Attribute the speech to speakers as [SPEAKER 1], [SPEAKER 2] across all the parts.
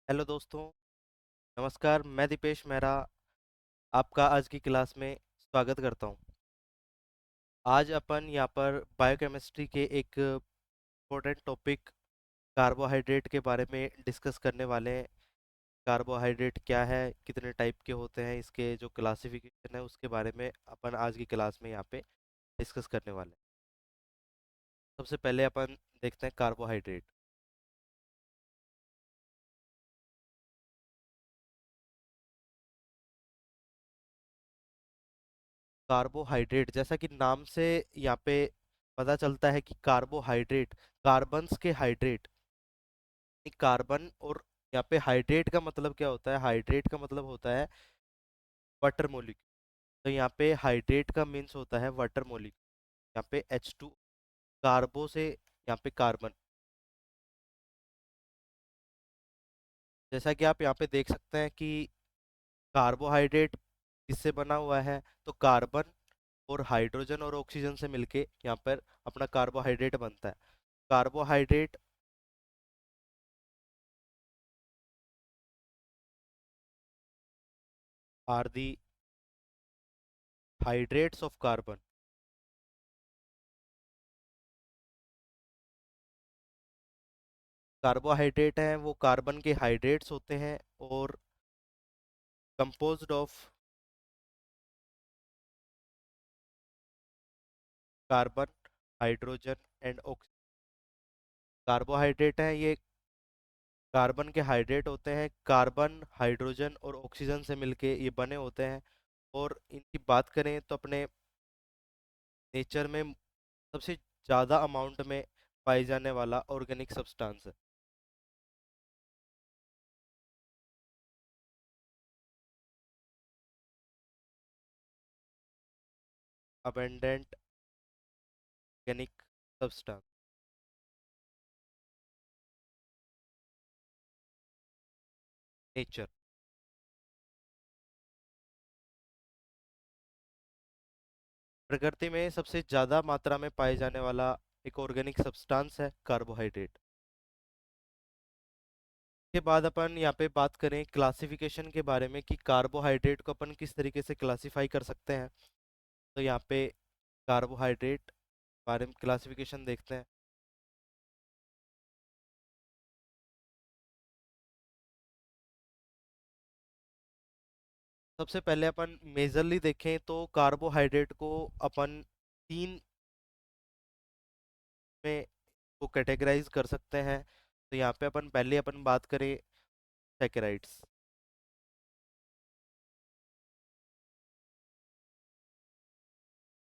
[SPEAKER 1] Hello दोस्तों। नमस्कार। मैं दीपेश मेहरा आपका आज की क्लास में स्वागत करता हूं। आज अपन यहाँ पर बायोकेमिस्ट्री के एक इम्पोर्टेंट टॉपिक कार्बोहाइड्रेट के बारे में डिस्कस करने वाले हैं। कार्बोहाइड्रेट क्या है, कितने टाइप के होते हैं, इसके जो क्लासिफिकेशन है उसके बारे में अपन आज की क्लास में यहाँ पे डिस्कस करने वाले हैं। सबसे पहले अपन देखते हैं कार्बोहाइड्रेट। कार्बोहाइड्रेट जैसा कि नाम से यहाँ पे पता चलता है कि कार्बोहाइड्रेट कार्बन्स के हाइड्रेट, कार्बन। और यहाँ पे हाइड्रेट का मतलब क्या होता है? हाइड्रेट का मतलब होता है वाटर मोलिक्यूल। तो यहाँ पे हाइड्रेट का मीन्स होता है वाटर मोलिक्यूल। यहाँ पे H2 कार्बो से यहाँ पे कार्बन। जैसा कि आप यहाँ पे देख सकते हैं कि कार्बोहाइड्रेट किससे बना हुआ है, तो कार्बन और हाइड्रोजन और ऑक्सीजन से मिलके यहाँ पर अपना कार्बोहाइड्रेट बनता है। Carbohydrate are the hydrates of carbon. Carbohydrate हैं वो कार्बन के हाइड्रेट्स होते हैं और composed of carbon, hydrogen and oxygen. Carbohydrate है ये कार्बन के हाइड्रेट होते हैं। कार्बन, हाइड्रोजन और ऑक्सीजन से मिलके ये बने होते हैं। और इनकी बात करें तो अपने नेचर में सबसे ज़्यादा अमाउंट में पाई जाने वाला ऑर्गेनिक सब्सटेंस है। Abundant organic substance nature. प्रकृति में सबसे ज़्यादा मात्रा में पाए जाने वाला एक ऑर्गेनिक सब्सटेंस है कार्बोहाइड्रेट। के बाद अपन यहाँ पे बात करें क्लासिफिकेशन के बारे में कि कार्बोहाइड्रेट को अपन किस तरीके से क्लासिफाई कर सकते हैं। तो यहाँ पे कार्बोहाइड्रेट बारे में क्लासिफिकेशन देखते हैं। सबसे पहले अपन मेजरली देखें तो कार्बोहाइड्रेट को अपन तीन में को कैटेगराइज कर सकते हैं। तो यहाँ पे अपन पहले अपन बात करें सैकराइड्स।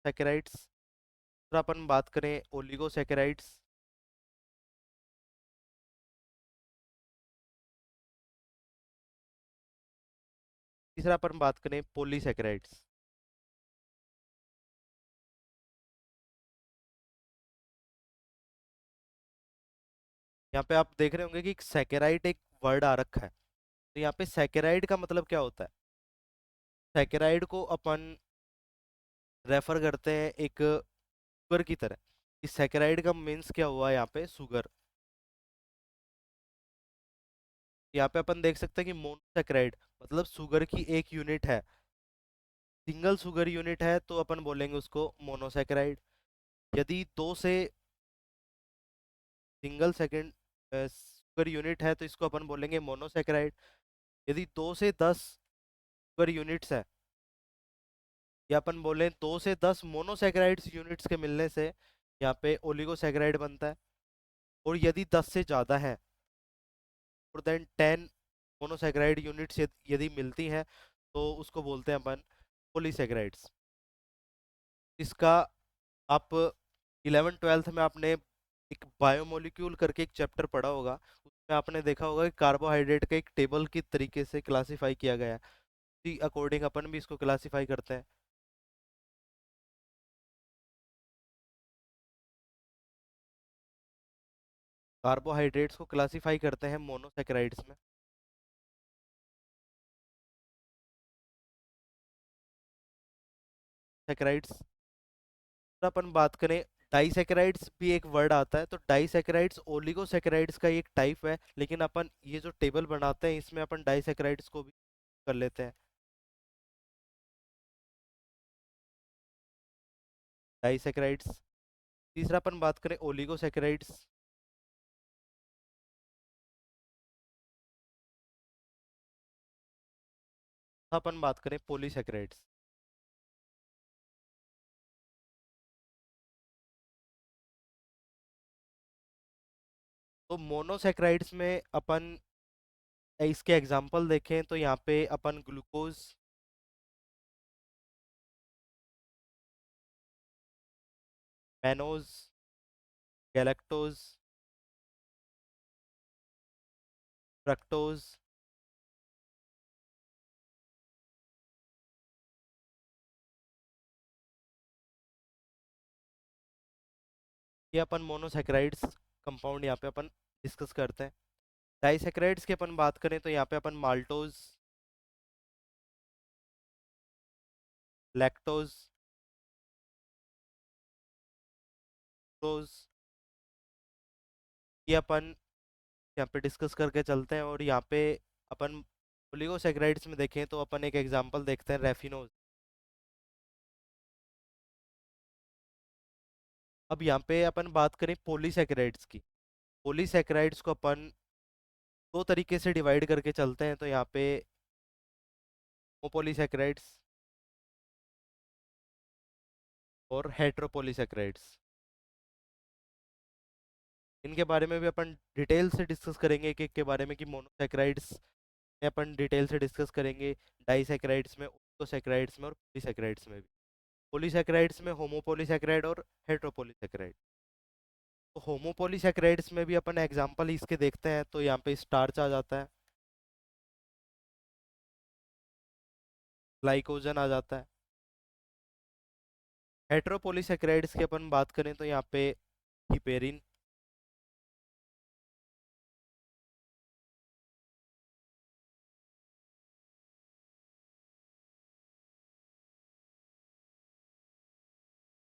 [SPEAKER 1] सैकराइड्स। फिर अपन बात करें ओलिगोसैकराइड्स। तीसरा अपन बात करें पॉलीसैकराइड्स। यहाँ पे आप देख रहे होंगे कि सैकेराइड एक वर्ड आ रखा है। तो यहाँ पे सैकेराइड का मतलब क्या होता है? सैकेराइड को अपन रेफर करते हैं एक शुगर की तरह। इस सैकेराइड का मीन्स क्या हुआ यहाँ पे? शुगर। यहाँ पे अपन देख सकते हैं कि मोनोसैकेराइड मतलब शुगर की एक यूनिट है। सिंगल शुगर यूनिट है तो अपन बोलेंगे उसको मोनोसैकेराइड। यदि दो से सिंगल सेकेंड शुगर यूनिट है तो इसको अपन बोलेंगे मोनोसैकेराइड। यदि 2 से 10 शुगर यूनिट्स है, या अपन बोलें 2 से 10 मोनोसैकेराइड्स यूनिट्स के मिलने से यहाँ पे ओलिगोसैकेराइड बनता है। और यदि 10 से ज़्यादा है, और देन 10 मोनोसैकेराइड यूनिट्स यदि मिलती हैं तो उसको बोलते हैं अपन पॉलीसैकेराइड्स। इसका आप 11th-12th में आपने एक बायोमोलिक्यूल करके एक चैप्टर पढ़ा होगा। उसमें आपने देखा होगा कि कार्बोहाइड्रेट का एक टेबल की तरीके से क्लासिफाई किया गया है। उसी अकॉर्डिंग अपन भी इसको क्लासिफाई करते हैं। कार्बोहाइड्रेट्स को क्लासिफाई करते हैं मोनोसैकेराइड्स में। सैकेराइड्स। अपन बात करें डाइसैकेराइड्स भी एक वर्ड आता है, तो डाइसैकेराइड्स ओलिगोसैकेराइड्स का एक टाइप है, लेकिन अपन ये जो टेबल बनाते हैं इसमें अपन डाइसैकेराइड्स को भी कर लेते हैं। डाइसैकेराइड्स। तीसरा अपन बात करें ओलिगोसैकेराइड्स। अपन बात करें पॉलीसैकेराइड्स। तो मोनोसैकेराइड्स में अपन इसके एग्जांपल देखें तो यहाँ पे अपन ग्लूकोज, मैनोज, गैलेक्टोज, फ्रक्टोज, ये अपन मोनोसैकेराइड्स कंपाउंड यहाँ पे अपन डिस्कस करते हैं। डाइसैकेराइड्स की अपन बात करें तो यहाँ पे अपन माल्टोज, लैक्टोज, फ्रुक्टोज, ये अपन यहाँ पे डिस्कस करके चलते हैं। और यहाँ पे अपन ओलिगोसैकेराइड्स में देखें तो अपन एक एग्जांपल देखते हैं, रेफिनोज। अब यहाँ पे अपन बात करें पॉलीसैकेराइड्स की। पॉलीसैकेराइड्स को अपन दो तरीके से डिवाइड करके चलते हैं, तो यहाँ पे होमोपॉलीसैकेराइड्स और हेट्रोपॉलीसैकेराइड्स, इनके बारे में भी अपन डिटेल से डिस्कस करेंगे एक एक के बारे में, कि मोनोसैकेराइड्स में अपन डिटेल से डिस्कस करेंगे, डाइसैकेराइड्स में, ओलिगोसैकेराइड्स में और पॉलीसैकेराइड्स में भी। पॉलीसैकेराइड्स में होमोपॉलीसैकेराइड और हेट्रोपॉलीसैकेराइड। तो होमोपॉलीसैकेराइड्स में भी अपन एग्जांपल इसके देखते हैं, तो यहाँ पे स्टार्च आ जाता है, ग्लाइकोजन आ जाता है। हेट्रोपॉलीसैकेराइड्स की अपन बात करें तो यहाँ पे हिपेरिन,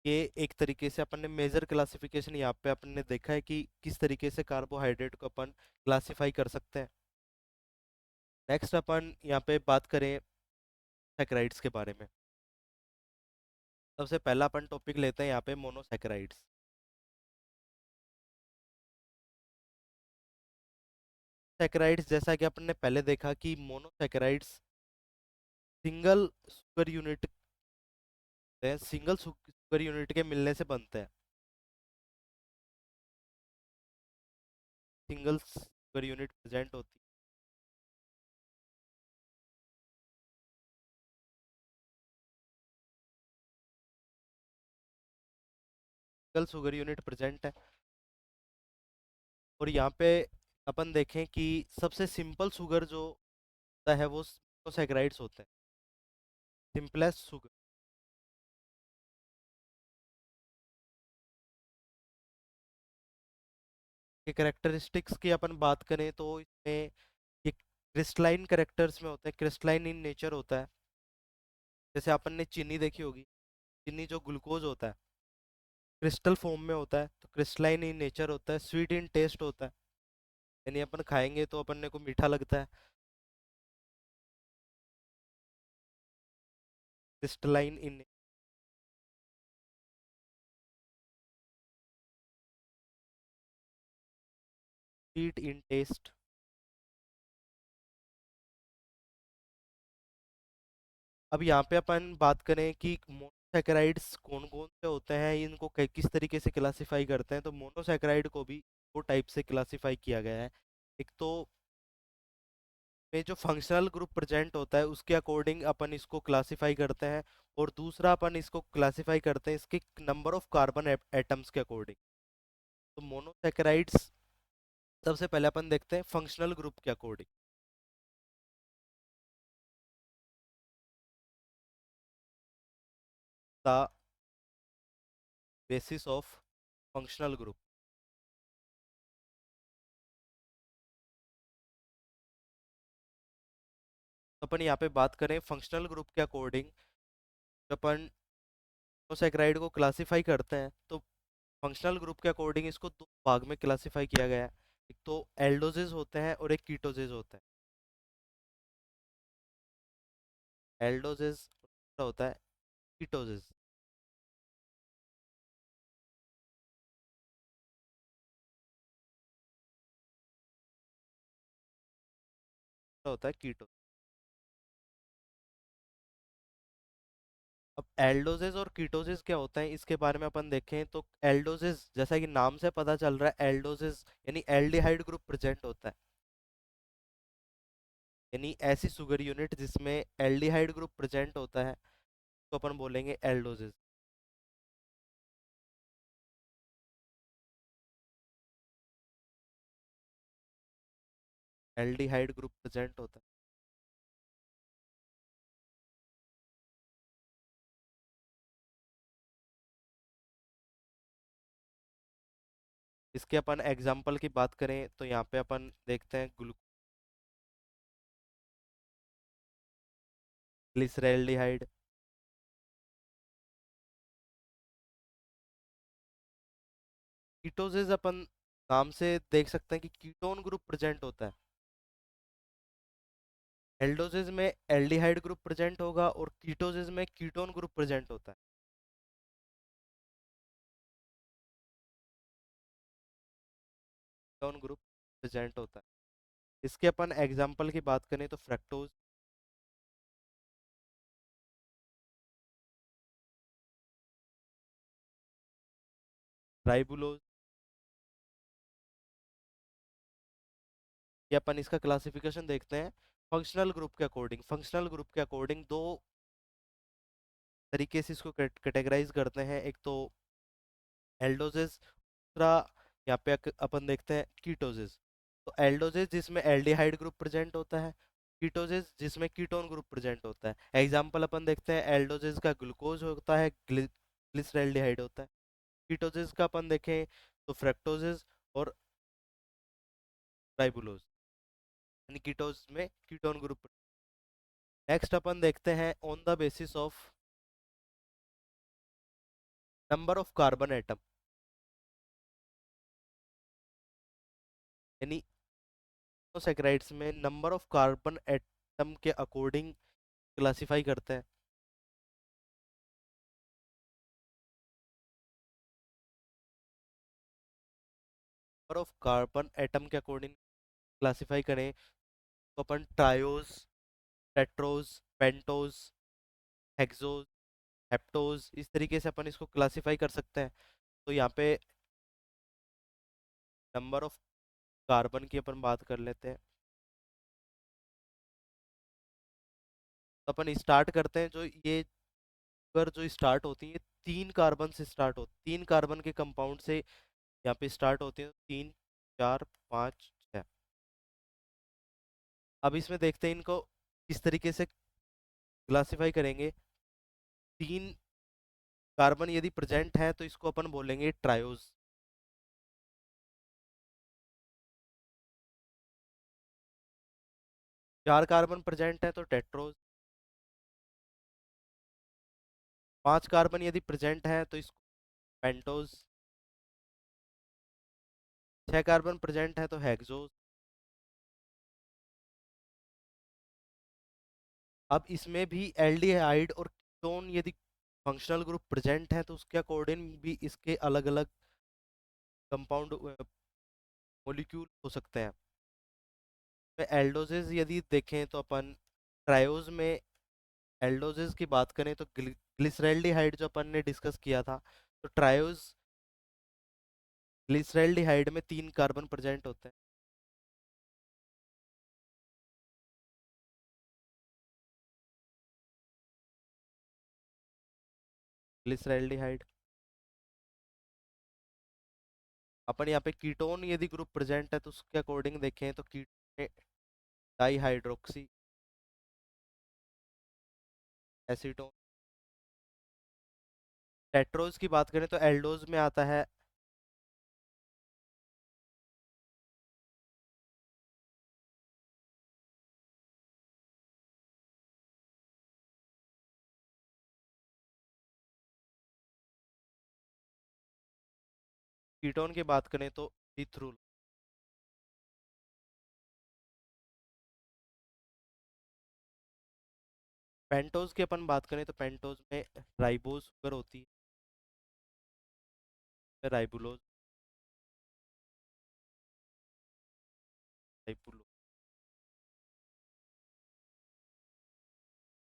[SPEAKER 1] ये एक तरीके से अपन ने मेजर क्लासिफिकेशन यहाँ पे अपन ने देखा है कि किस तरीके से कार्बोहाइड्रेट को अपन क्लासिफाई कर सकते हैं। नेक्स्ट अपन यहाँ पे बात करें सैकराइड्स के बारे में। सबसे पहला अपन टॉपिक लेते हैं यहाँ पे मोनोसैकेराइड्स। सैकराइड्स, जैसा कि अपन ने पहले देखा कि monosaccharides single sugar unit, single sugar unit के मिलने से बनते हैं। सिंगल सुगर यूनिट प्रेजेंट होती है, सिंगल सुगर यूनिट प्रेजेंट है। और यहाँ पे अपन देखें कि सबसे सिंपल शुगर जो होता है वो मोनोसैकेराइड्स होते हैं, सिंपलेस्ट शुगर के। कैरेक्टरिस्टिक्स की अपन बात करें तो इसमें ये क्रिस्टलाइन कैरेक्टर्स में होते हैं, क्रिस्टलाइन इन नेचर होता है। जैसे अपन ने चीनी देखी होगी, चीनी जो ग्लूकोज होता है क्रिस्टल फॉर्म में होता है, तो क्रिस्टलाइन इन नेचर होता है, स्वीट इन टेस्ट होता है, यानी अपन खाएंगे तो अपन को मीठा लगता है। Crystalline in sweet in taste. अब यहाँ पे अपन बात करें कि मोनोसैकेराइड्स कौन कौन से होते हैं, इनको किस तरीके से क्लासिफाई करते हैं, तो मोनोसैकेराइड को भी दो टाइप से क्लासिफाई किया गया है। एक तो में जो फंक्शनल ग्रुप प्रेजेंट होता है उसके अकॉर्डिंग अपन इसको क्लासिफाई करते हैं, और दूसरा अपन इसको क्लासिफाई करते हैं इसके नंबर ऑफ कार्बन एटम्स के अकॉर्डिंग। तो मोनोसैकेराइड्स सबसे पहले अपन देखते हैं फंक्शनल ग्रुप के according, the basis of functional group. अपन यहाँ पे बात करें फंक्शनल ग्रुप के अकॉर्डिंग, जब अपन मोनोसैकेराइड को क्लासिफाई करते हैं तो फंक्शनल ग्रुप के अकॉर्डिंग इसको दो भाग में क्लासिफाई किया गया है। एक तो एल्डोजेज होते हैं और एक कीटोजेज होते हैं। एल्डोजेज होता है कीटोजेज होता है कीटो। अब एल्डोजेज और कीटोजेज क्या होता है इसके बारे में अपन देखें तो एल्डोजेज जैसा कि नाम से पता चल रहा है एल्डोजेज यानी एल्डिहाइड ग्रुप प्रेजेंट होता है। यानी ऐसी शुगर यूनिट जिसमें एल्डिहाइड ग्रुप प्रेजेंट होता है तो अपन बोलेंगे एल्डोजेज। एल्डिहाइड ग्रुप प्रेजेंट होता है। इसके अपन एग्जाम्पल की बात करें तो यहाँ पे अपन देखते हैं ग्लिसरैल्डिहाइड। कीटोजेज अपन नाम से देख सकते हैं कि कीटोन ग्रुप प्रेजेंट होता है। एल्डोजेज में एल्डिहाइड ग्रुप प्रेजेंट होगा और कीटोजेज में कीटोन ग्रुप प्रेजेंट होता है। कीटोन ग्रुप प्रेजेंट होता है। इसके अपन एग्जाम्पल की बात करें तो फ्रक्टोज, राइबुलोज। ये अपन इसका क्लासिफिकेशन देखते हैं फंक्शनल ग्रुप के अकॉर्डिंग। फंक्शनल ग्रुप के अकॉर्डिंग दो तरीके से इसको कैटेगराइज करते हैं। एक तो एल्डोजेस, दूसरा यहाँ पे अपन देखते हैं कीटोजेस। तो एल्डोजेस जिसमें एल्डिहाइड ग्रुप प्रेजेंट होता है, कीटोजेस जिसमें कीटोन ग्रुप प्रेजेंट होता है। एग्जांपल अपन देखते हैं एल्डोजेस का ग्लूकोज होता है, ग्लिसरैल्डिहाइड होता है। कीटोजेस का अपन देखें तो फ्रक्टोजेस और राइबुलोज, यानी कीटोज में कीटोन ग्रुप। नेक्स्ट अपन देखते हैं on the basis of number of carbon atom, यानी सैकराइड्स में नंबर ऑफ कार्बन एटम के अकॉर्डिंग क्लासिफाई करते हैं। नंबर ऑफ कार्बन एटम के अकॉर्डिंग क्लासिफाई करें तो अपन triose, tetrose, pentose, hexose, heptose इस तरीके से अपन इसको क्लासिफाई कर सकते हैं। तो यहाँ पे नंबर ऑफ कार्बन की अपन बात कर लेते हैं। तो अपन स्टार्ट करते हैं जो ये शुगर जो स्टार्ट होती है तीन कार्बन से स्टार्ट होती, तीन कार्बन के कंपाउंड से यहाँ पे स्टार्ट होते हैं। तीन, चार, पाँच, छः। अब इसमें देखते हैं इनको किस तरीके से क्लासिफाई करेंगे। तीन कार्बन यदि प्रेजेंट है तो इसको अपन बोलेंगे ट्रायोज। चार कार्बन प्रेजेंट है तो टेट्रोज। पांच कार्बन यदि प्रेजेंट है तो इसको पेंटोज। छह कार्बन प्रेजेंट है तो हेक्सोज। अब इसमें भी एल्डिहाइड और कीटोन यदि फंक्शनल ग्रुप प्रेजेंट है तो उसके अकॉर्डिंग भी इसके अलग अलग कंपाउंड मॉलिक्यूल हो सकते हैं। एल्डोजेज यदि देखें तो अपन ट्रायोज में एल्डोजेज की बात करें तो ग्लिसरैल्डिहाइड जो अपन ने डिस्कस किया था, तो ट्रायोज ग्लिसरैल्डिहाइड में तीन कार्बन प्रेजेंट होते हैं। ग्लिसरैल्डिहाइड। अपन यहाँ पे कीटोन यदि ग्रुप प्रेजेंट है तो उसके अकॉर्डिंग देखें तो कीटोन में डाई हाइड्रोक्सी एसीटोन। टेट्रोज की बात करें तो एल्डोज में आता है कीटोन की बात करें तो इथ्रुल। पेंटोज की अपन बात करें तो पेंटोज में राइबोज शुगर होती है, राइबुलोज, राइबुलो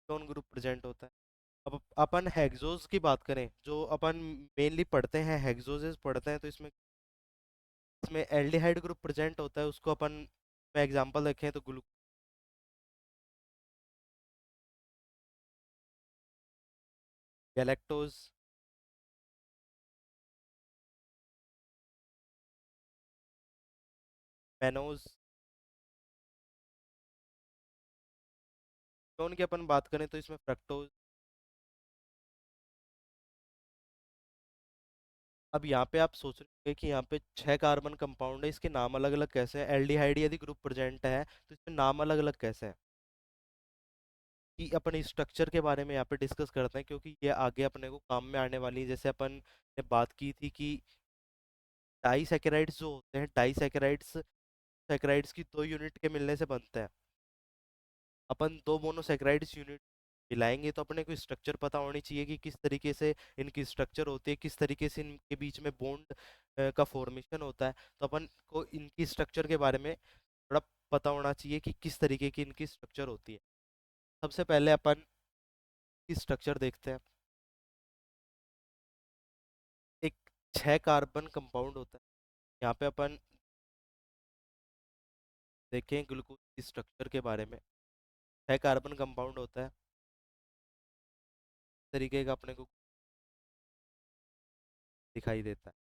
[SPEAKER 1] कीटोन ग्रुप प्रेजेंट होता है। अब अपन हेक्सोज की बात करें, जो अपन मेनली पढ़ते हैं, हेक्सोजेस पढ़ते हैं, तो इसमें एल्डिहाइड ग्रुप प्रेजेंट होता है। उसको अपन में एग्जांपल देखें तो गैलेक्टोज, पेनोज। कीटोन की अपन बात करें तो इसमें फ्रक्टोज। अब यहाँ पे आप सोच रहे होंगे कि यहाँ पे 6 कार्बन कंपाउंड है, इसके नाम अलग अलग कैसे हैं? एल्डिहाइड यदि ग्रुप प्रेजेंट है तो इसमें नाम अलग अलग कैसे हैं? कि अपन स्ट्रक्चर के बारे में यहाँ पे डिस्कस करते हैं, क्योंकि ये आगे अपने को काम में आने वाली है। जैसे अपन ने बात की थी कि डाईसैकेराइड्स जो होते हैं, डाईसैकेराइड्स सैकेराइड्स की 2 यूनिट के मिलने से बनते हैं। अपन 2 मोनोसैकेराइड्स यूनिट मिलाएंगे तो अपने को स्ट्रक्चर पता होनी चाहिए कि किस तरीके से इनकी स्ट्रक्चर होती है, किस तरीके से इनके बीच में बॉन्ड का फॉर्मेशन होता है। तो अपन को इनकी स्ट्रक्चर के बारे में थोड़ा पता होना चाहिए कि किस तरीके की इनकी स्ट्रक्चर होती है। सबसे पहले अपन की स्ट्रक्चर देखते हैं। एक 6 कार्बन कंपाउंड होता है। यहाँ पे अपन देखें ग्लूकोज की स्ट्रक्चर के बारे में। 6 कार्बन कंपाउंड होता है, इस तरीके का अपने को दिखाई देता है।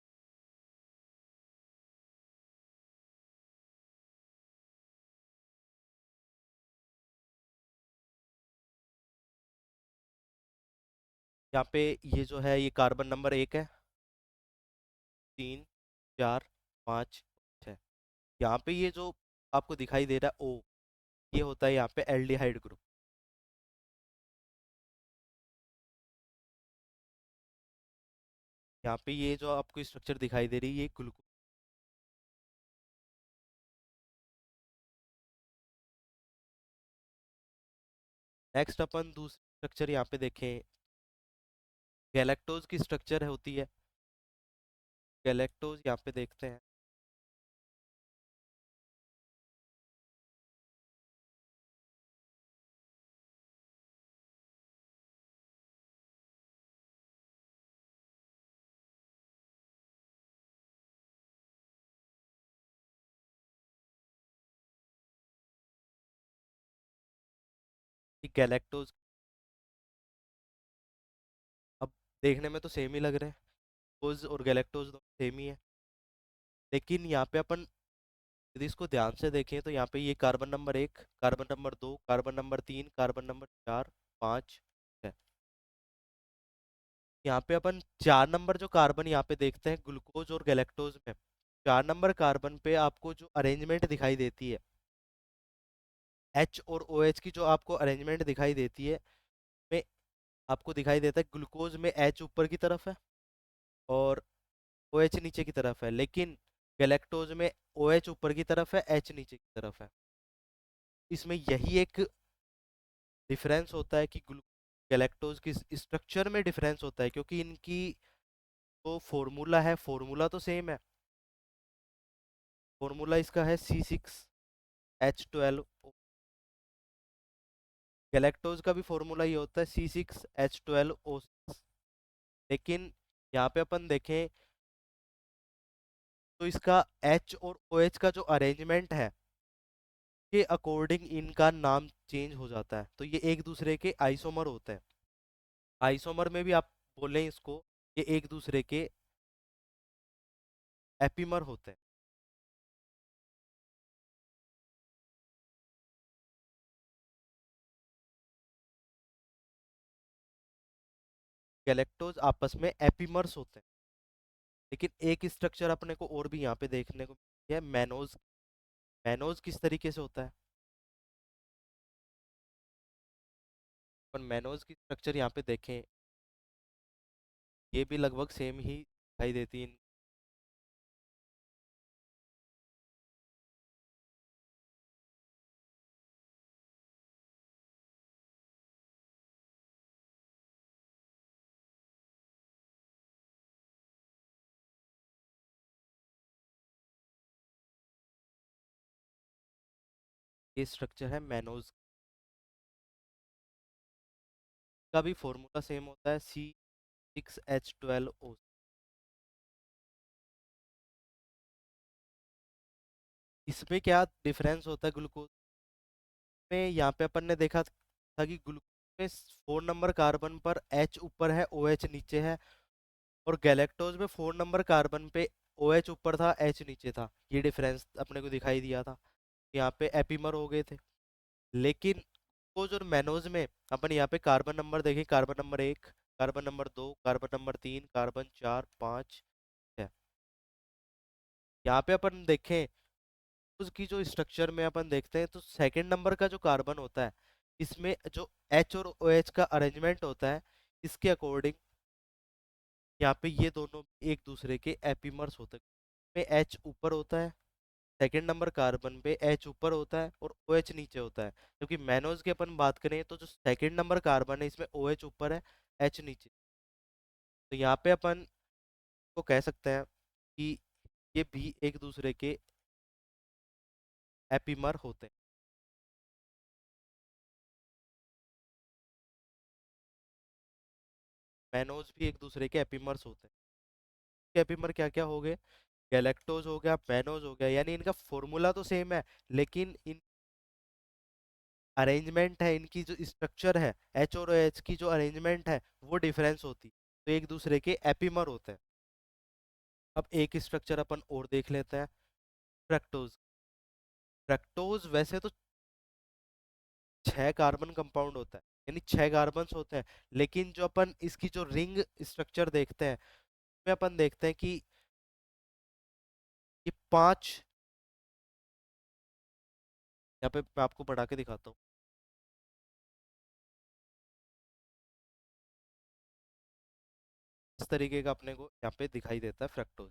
[SPEAKER 1] यहाँ पे ये जो है, ये कार्बन नंबर 1 है, 3, 4, 5, 6। यहाँ पे ये जो आपको दिखाई दे रहा है ओ, ये होता है यहाँ पे एल्डिहाइड ग्रुप। यहाँ पे ये जो आपको स्ट्रक्चर दिखाई दे रही है, ये ग्लूकोज। नेक्स्ट अपन दूसरी स्ट्रक्चर यहाँ पे देखें, गैलेक्टोज की स्ट्रक्चर होती है। गैलेक्टोज यहाँ पे देखते हैं। कि गैलेक्टोज अब देखने में तो सेम ही लग रहे हैं, कोज और गैलेक्टोज दोनों सेम ही है। लेकिन यहाँ पे अपन यदि इसको ध्यान से देखें तो यहाँ पे ये carbon number 1, carbon number 2, carbon number 3, carbon number 4, 5 है। यहाँ पे अपन 4 नंबर जो कार्बन यहाँ पे देखते हैं ग्लूकोज और गैलेक्टोज में, 4 नंबर कार्बन पे आपको जो अरेंजमेंट दिखाई देती है, एच और ओ एच की जो आपको अरेंजमेंट दिखाई देती है, में आपको दिखाई देता है ग्लूकोज में एच ऊपर की तरफ है और ओ एच नीचे की तरफ है। लेकिन गैलेक्टोज में ओ एच ऊपर की तरफ है, एच नीचे की तरफ है। इसमें यही एक डिफरेंस होता है कि गैलेक्टोज की स्ट्रक्चर में डिफरेंस होता है, क्योंकि इनकी जो फॉर्मूला है, फॉर्मूला तो सेम है। फॉर्मूला इसका है C6H12O। गैलेक्टोज का भी फॉर्मूला ये होता है C6H12O6। लेकिन यहाँ पे अपन देखें तो इसका H और OH का जो अरेंजमेंट है के अकॉर्डिंग इनका नाम चेंज हो जाता है। तो ये एक दूसरे के आइसोमर होते हैं। आइसोमर में भी आप बोलें इसको, ये एक दूसरे के एपीमर होते हैं। गैलेक्टोज आपस में एपीमर्स होते हैं। लेकिन एक स्ट्रक्चर अपने को और भी यहाँ पे देखने को मिलती है, मैनोज। मैनोज किस तरीके से होता है? पर मैनोज की स्ट्रक्चर यहाँ पे देखें, ये भी लगभग सेम ही दिखाई देती है। ये स्ट्रक्चर है मैनोज का भी फॉर्मूला सेम होता है, C6H12O। इसमें क्या डिफरेंस होता है ग्लूकोज में? यहाँ पे अपन ने देखा था कि ग्लूकोज में 4 नंबर कार्बन पर H ऊपर है, OH नीचे है, और गैलेक्टोज में 4 नंबर कार्बन पे OH ऊपर था, H नीचे था। ये डिफरेंस अपने को दिखाई दिया था, यहाँ पे एपीमर हो गए थे। लेकिन ग्लूकोज और मैनोज में अपन यहाँ पे कार्बन नंबर देखें, carbon number 1, carbon number 2, carbon number 3, carbon 4, 5 है। यहाँ पे अपन देखें उसकी जो स्ट्रक्चर में अपन देखते हैं, तो सेकंड नंबर का जो कार्बन होता है, इसमें जो H और OH का अरेंजमेंट होता है, इसके अकॉर्डिंग यहाँ पे ये दोनों एक दूसरे के एपीमर्स होते हैं। में H ऊपर होता है, सेकंड नंबर कार्बन पे H ऊपर होता है और OH नीचे होता है। जबकि मैनोज की अपन बात करें तो जो सेकंड नंबर कार्बन है, इसमें OH ऊपर है, H नीचे। तो यहाँ पे अपन को कह सकते हैं कि ये भी एक दूसरे के एपीमर होते हैं। मैनोज भी एक दूसरे के एपीमर्स होते हैं। एपीमर क्या क्या हो गए? गैलेक्टोज हो गया, मैनोज हो गया, यानी इनका फॉर्मूला तो सेम है, लेकिन इन अरेंजमेंट है, इनकी जो स्ट्रक्चर है, एच और एच की जो अरेंजमेंट है, वो डिफरेंस होती, तो एक दूसरे के एपीमर होते हैं। अब एक स्ट्रक्चर अपन और देख लेते हैं, फ्रक्टोज। फ्रक्टोज वैसे तो 6 कार्बन कंपाउंड होता है, यानी 6 कार्बन होते हैं, लेकिन जो अपन इसकी जो रिंग स्ट्रक्चर देखते हैं, उसमें अपन देखते हैं कि ये 5, यहाँ पे मैं आपको बढ़ा के दिखाता हूँ। इस तरीके का अपने को यहाँ पे दिखाई देता है फ्रक्टोज।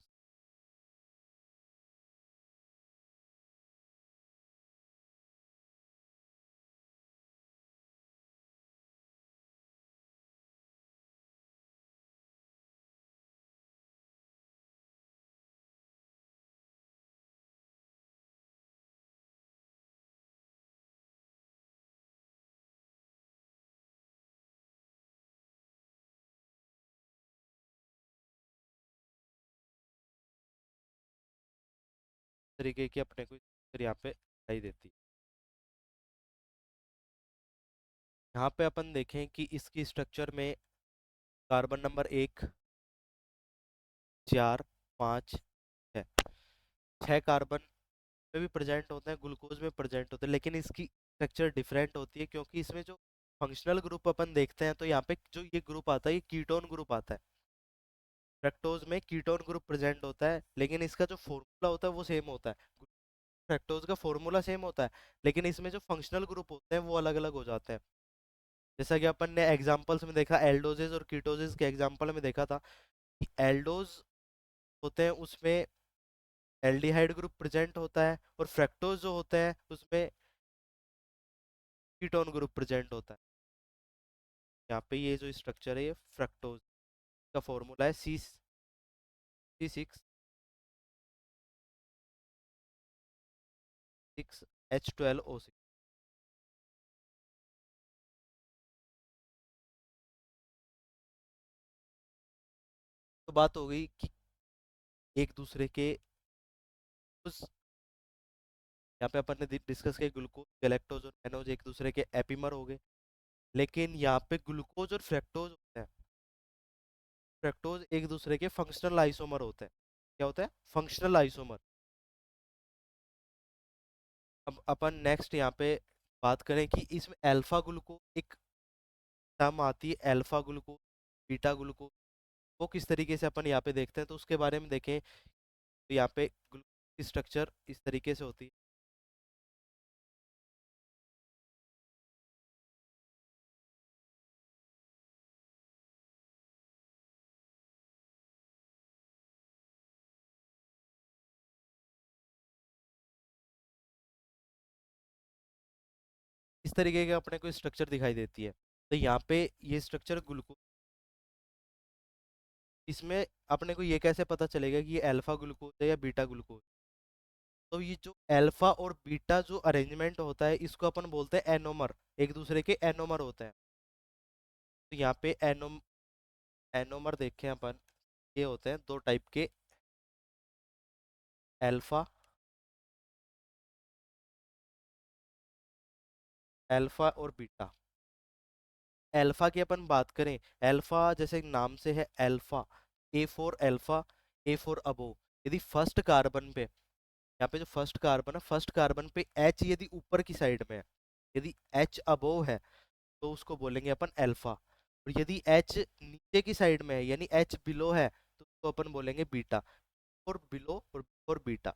[SPEAKER 1] इस तरीके की अपने को यहाँ पे दिखाई देती है। यहाँ पे अपन देखें कि इसकी स्ट्रक्चर में कार्बन नंबर 1, 4, 5 है। 6 कार्बन में भी प्रेजेंट होते हैं, ग्लूकोज में प्रेजेंट होते हैं, लेकिन इसकी स्ट्रक्चर डिफरेंट होती है, क्योंकि इसमें जो फंक्शनल ग्रुप अपन देखते हैं, तो यहाँ पे जो ये ग्रुप आता है, ये कीटोन ग्रुप आता है। फ्रक्टोज में कीटोन ग्रुप प्रेजेंट होता है, लेकिन इसका जो फॉर्मूला होता है वो सेम होता है। फ्रक्टोज का फॉर्मूला सेम होता है, लेकिन इसमें जो फंक्शनल ग्रुप होते हैं वो अलग अलग हो जाते हैं। जैसा कि अपन ने एग्जांपल्स में देखा, एल्डोजेज और कीटोजेज के एग्जांपल में देखा था कि एल्डोज होते हैं उसमें एल्डिहाइड ग्रुप प्रेजेंट होता है, और फ्रक्टोज जो होते हैं उसमें कीटोन ग्रुप प्रेजेंट होता है। यहाँ पे ये जो स्ट्रक्चर है, ये फ्रक्टोज का फॉर्मूला है, C6H12O6। तो बात हो गई कि एक दूसरे के उस, यहाँ पे अपन ने डिस्कस किया ग्लूकोज, गैलेक्टोज और मैनोज एक दूसरे के एपीमर हो गए। लेकिन यहाँ पे ग्लूकोज और फ्रक्टोज होते हैं, फ्रक्टोज एक दूसरे के फंक्शनल आइसोमर होते हैं। क्या होता है? Functional isomer. अब अपन नेक्स्ट यहाँ पे बात करें कि इसमें अल्फा ग्लूकोज एक टर्म आती है, अल्फा ग्लूकोज, बीटा ग्लूकोज, वो किस तरीके से अपन यहाँ पे देखते हैं, तो उसके बारे में देखें। तो यहाँ पे ग्लूकोज की स्ट्रक्चर इस तरीके से होती है। इस तरीके का अपने को स्ट्रक्चर दिखाई देती है। तो यहाँ पे ये स्ट्रक्चर ग्लूकोज, इसमें अपने को ये कैसे पता चलेगा कि ये अल्फा ग्लूकोज है या बीटा ग्लूकोज? तो ये जो अल्फा और बीटा जो अरेंजमेंट होता है इसको अपन बोलते हैं एनोमर, एक दूसरे के एनोमर होते हैं। तो यहाँ पे एनोमर देखें अपन, ये होते हैं दो टाइप के, अल्फा, अल्फा और बीटा। अल्फा की अपन बात करें, अल्फा जैसे नाम से है alpha, A for alpha, A for above. यदि फर्स्ट कार्बन पे, यहाँ पे जो फर्स्ट कार्बन है, फर्स्ट कार्बन पे एच यदि ऊपर की साइड में है, यदि एच अबोव है, तो उसको बोलेंगे अपन अल्फा। और यदि एच नीचे की साइड में है यानी एच बिलो है, तो उसको अपन बोलेंगे बीटा। और बिलो और बीटा,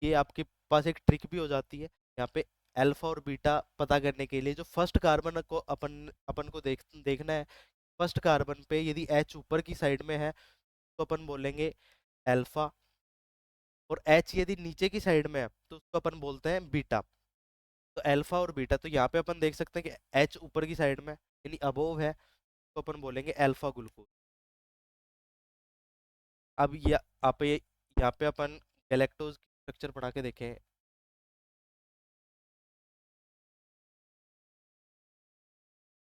[SPEAKER 1] ये आपके पास एक ट्रिक भी हो जाती है यहाँ पे। अल्फा और बीटा पता करने के लिए जो फर्स्ट कार्बन को अपन अपन को देखना है, फर्स्ट कार्बन पे यदि एच ऊपर की साइड में है तो अपन बोलेंगे अल्फा, और एच यदि नीचे की साइड में है तो उसको अपन बोलते हैं बीटा। तो अल्फा और बीटा, तो यहाँ पे अपन देख सकते हैं कि एच ऊपर की साइड में यानी अबोव है, तो अपन बोलेंगे अल्फा ग्लूकोज। अब ये आप ये यहाँ पे अपन गैलेक्टोज की स्ट्रक्चर पढ़ा के देखें।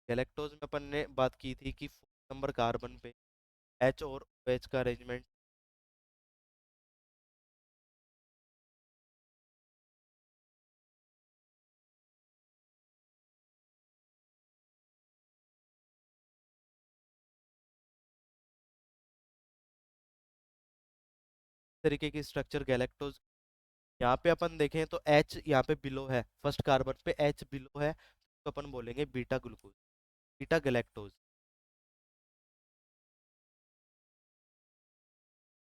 [SPEAKER 1] गैलेक्टोज में अपन ने बात की थी कि 4 नंबर कार्बन पे एच और OH का अरेंजमेंट तरीके की स्ट्रक्चर गैलेक्टोज। यहाँ पे अपन देखें तो एच यहाँ पे बिलो है, फर्स्ट कार्बन पे एच बिलो है, तो अपन बोलेंगे बीटा ग्लूकोज, बीटा गैलेक्टोज।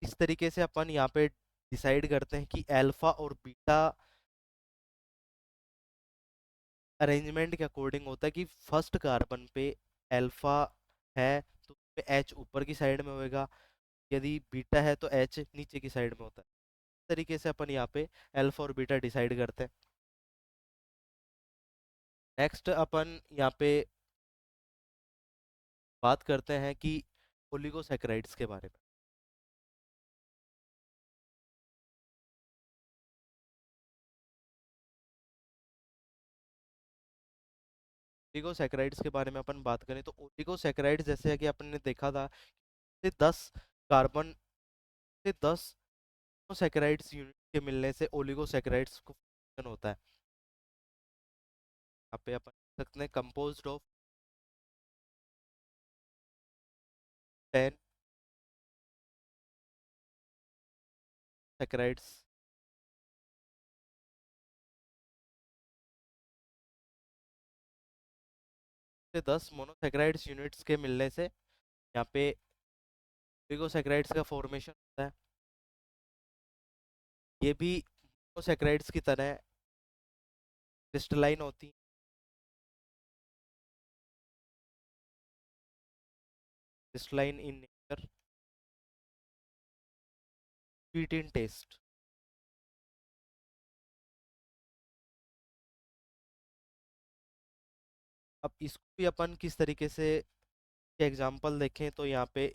[SPEAKER 1] इस तरीके से अपन यहाँ पे डिसाइड करते हैं कि अल्फा और बीटा अरेंजमेंट के अकॉर्डिंग होता है कि फर्स्ट कार्बन पे अल्फा है तो उसपे एच ऊपर की साइड में होएगा, यदि बीटा है तो एच नीचे की साइड में होता है। इस तरीके से अपन यहाँ पे अल्फा और बीटा डिसाइड करते हैं। नेक्स्ट अपन यहाँ पे बात करते हैं कि ओलिगोसैकेराइड्स के बारे में। ओलिगोसैकेराइड्स के बारे में अपन बात करें तो ओलिगोसैकेराइड्स जैसे कि अपन ने देखा था, से 10 कार्बन से 10 सैकेराइड्स यूनिट के मिलने से ओलिगोसैकेराइड्स को फॉर्मेशन होता है। यहाँ पे अपन देख सकते हैं कंपोज्ड ऑफ 10 सैकेराइड्स से 10 मोनोसैकेराइड्स यूनिट्स के मिलने से यहाँ पे ओलिगोसैकेराइड्स का फॉर्मेशन होता है। ये भी मोनोसैकेराइड्स की तरह क्रिस्टलाइन होती, crystalline in nature, sweet in taste. अब इसको भी अपन किस तरीके से एग्जांपल देखें तो यहाँ पे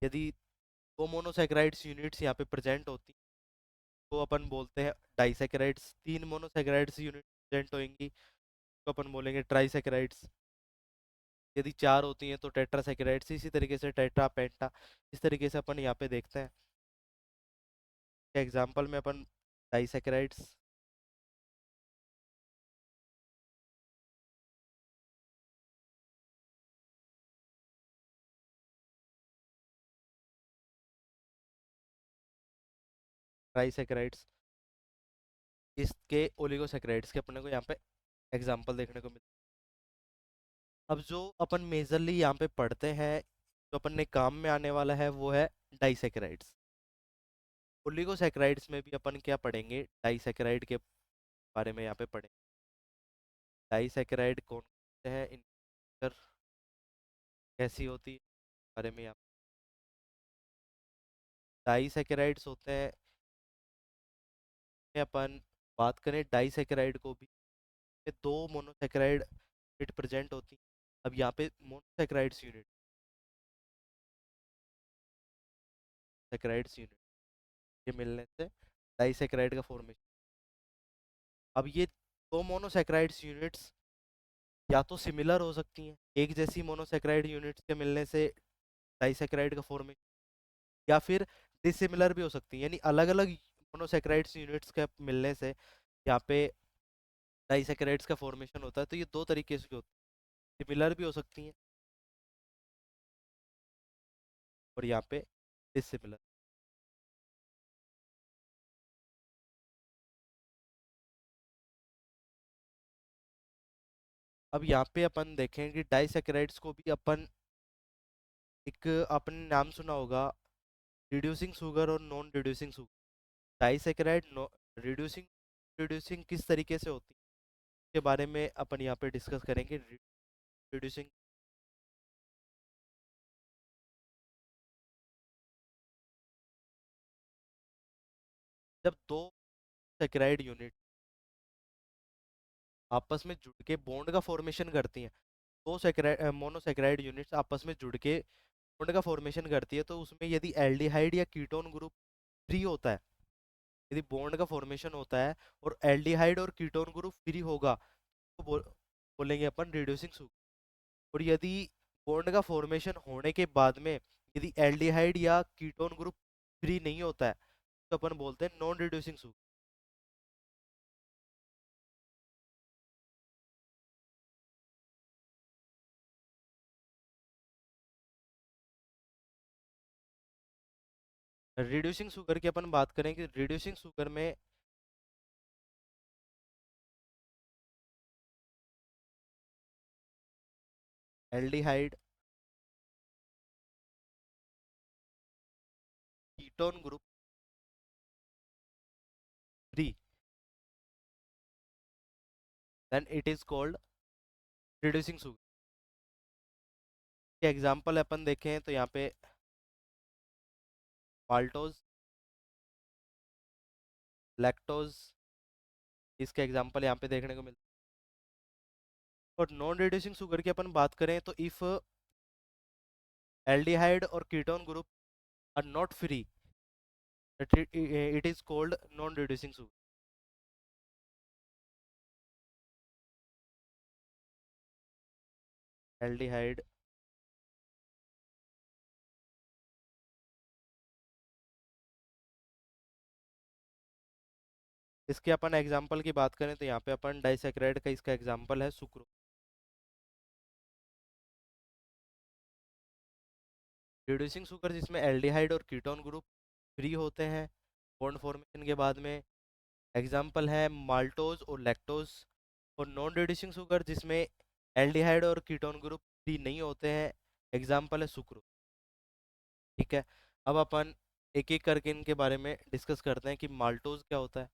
[SPEAKER 1] यदि दो मोनोसैकेराइड्स यूनिट्स यहाँ पे प्रेजेंट होती तो अपन बोलते हैं डाइसैकेराइड्स, 3 मोनोसैकेराइड्स यूनिट प्रेजेंट होंगी तो अपन बोलेंगे ट्राइसैकेराइड्स, यदि 4 होती हैं तो टेट्रासैकेराइड्स, इसी तरीके से टेट्रा पेंटा। इस तरीके से अपन यहाँ पे देखते हैं। एग्जांपल में अपन डाइसैकेराइड्स, ट्राइसैकेराइड्स, इसके ओलिगोसैकेराइड्स के अपने को यहाँ पे एग्जांपल देखने को मिलता है। अब जो अपन मेजरली यहाँ पे पढ़ते हैं, जो अपन ने काम में आने वाला है वो है डाइसैकेराइड्स। ओलिगोसैकेराइड्स में भी अपन क्या पढ़ेंगे, डाइसैकेराइड के बारे में यहाँ पे पढ़ेंगे। डाइसैकेराइड कौन से हैं, इन कैसी होती है बारे में यहाँ डाइसैकेराइड्स होते हैं। में अपन बात करें डाइसैकेराइड को भी, ये दो मोनोसैकेराइड यूनिट प्रेजेंट होती हैं। अब यहाँ पे मोनोसैकेराइड्स यूनिट, सैकेराइड्स यूनिट, ये मिलने से डाइसैकेराइड का फॉर्मेशन। अब ये दो मोनोसैकेराइड्स यूनिट्स या तो सिमिलर हो सकती हैं, एक जैसी मोनोसैकेराइड यूनिट्स के मिलने से डाइसैकेराइड का फॉर्मेशन, या फिर डिसिमिलर भी हो सकती हैं, यानी अलग अलग मोनोसैकेराइड्स यूनिट्स के मिलने से यहाँ पे डाइसैकेराइड्स का फॉर्मेशन होता है। तो ये दो तरीके से होती है, सिमिलर भी हो सकती हैं और यहाँ पे डिसिमिलर। अब यहाँ पे अपन देखें कि डाइसैकेराइड्स को भी अपन एक, आपने नाम सुना होगा रिड्यूसिंग शुगर और non reducing sugar. Disaccharide reducing reducing किस तरीके से होती है के बारे में अपन यहाँ पे डिस्कस करेंगे। रिड्यूसिंग, जब दो सैकेराइड यूनिट आपस में जुड़ के बॉन्ड का फॉर्मेशन करती हैं, दो सैकेराइड मोनोसैकेराइड यूनिट्स आपस में जुड़ के बॉन्ड का फॉर्मेशन करती है, तो उसमें यदि एल्डिहाइड या कीटोन ग्रुप फ्री होता है, यदि बॉन्ड का फॉर्मेशन होता है और एल्डिहाइड और कीटोन ग्रुप फ्री होगा, तो बोलेंगे अपन रिड्यूसिंग शुगर। और यदि बॉन्ड का फॉर्मेशन होने के बाद में यदि एल्डिहाइड या कीटोन ग्रुप फ्री नहीं होता है, तो अपन बोलते हैं non reducing sugar. Reducing sugar की अपन बात करें कि रिड्यूसिंग शुगर में aldehyde, ketone group free, then it is called reducing sugar. के एग्जांपल अपन देखें तो यहाँ पे माल्टोज, लैक्टोज, इसके एग्जांपल यहाँ पे देखने को मिलते हैं। और नॉन रिड्यूसिंग शुगर की अपन बात करें तो इफ एल्डिहाइड और ketone group are not free, it is called non reducing sugar. Aldehyde, इसके अपन एग्जांपल की बात करें तो यहाँ पे अपन डाइसैकेराइड का इसका एग्जांपल है सुक्रो। रिड्यूसिंग शुगर जिसमें एल्डिहाइड और कीटोन ग्रुप फ्री होते हैं बॉन्ड फॉर्मेशन के बाद में, एग्जांपल है माल्टोज और लैक्टोज। और नॉन रिड्यूसिंग शुगर जिसमें एल्डिहाइड और कीटोन ग्रुप फ्री नहीं होते हैं, एग्जांपल है सुक्रो। ठीक है, अब अपन एक एक करके इनके बारे में डिस्कस करते हैं कि माल्टोज क्या होता है।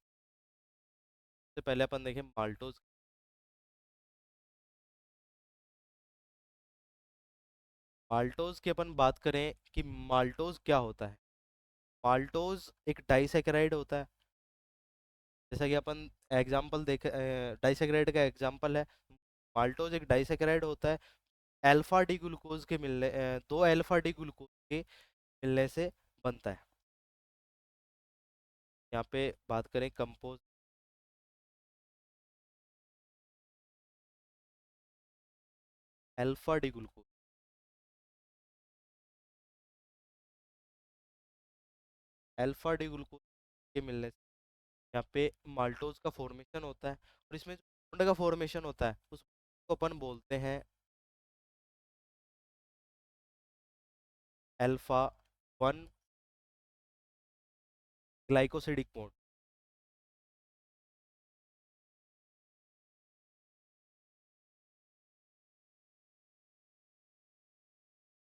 [SPEAKER 1] सबसे पहले अपन देखें माल्टोज। माल्टोज की अपन बात करें कि माल्टोज क्या होता है। माल्टोज एक डाइसैकेराइड होता है, जैसा कि अपन एग्जांपल देख, डाइसैकेराइड का एग्जांपल है माल्टोज। एक डाइसैकेराइड होता है, अल्फा डी ग्लूकोज के मिलने, दो अल्फा डी ग्लूकोज के मिलने से बनता है। यहाँ पे बात करें compose, alpha D glucose, alpha D glucose के मिलने से यहाँ पे माल्टोज का फॉर्मेशन होता है। और इसमें जो बॉन्ड का फॉर्मेशन होता है उसको अपन बोलते हैं अल्फा वन ग्लाइकोसिडिक बॉन्ड।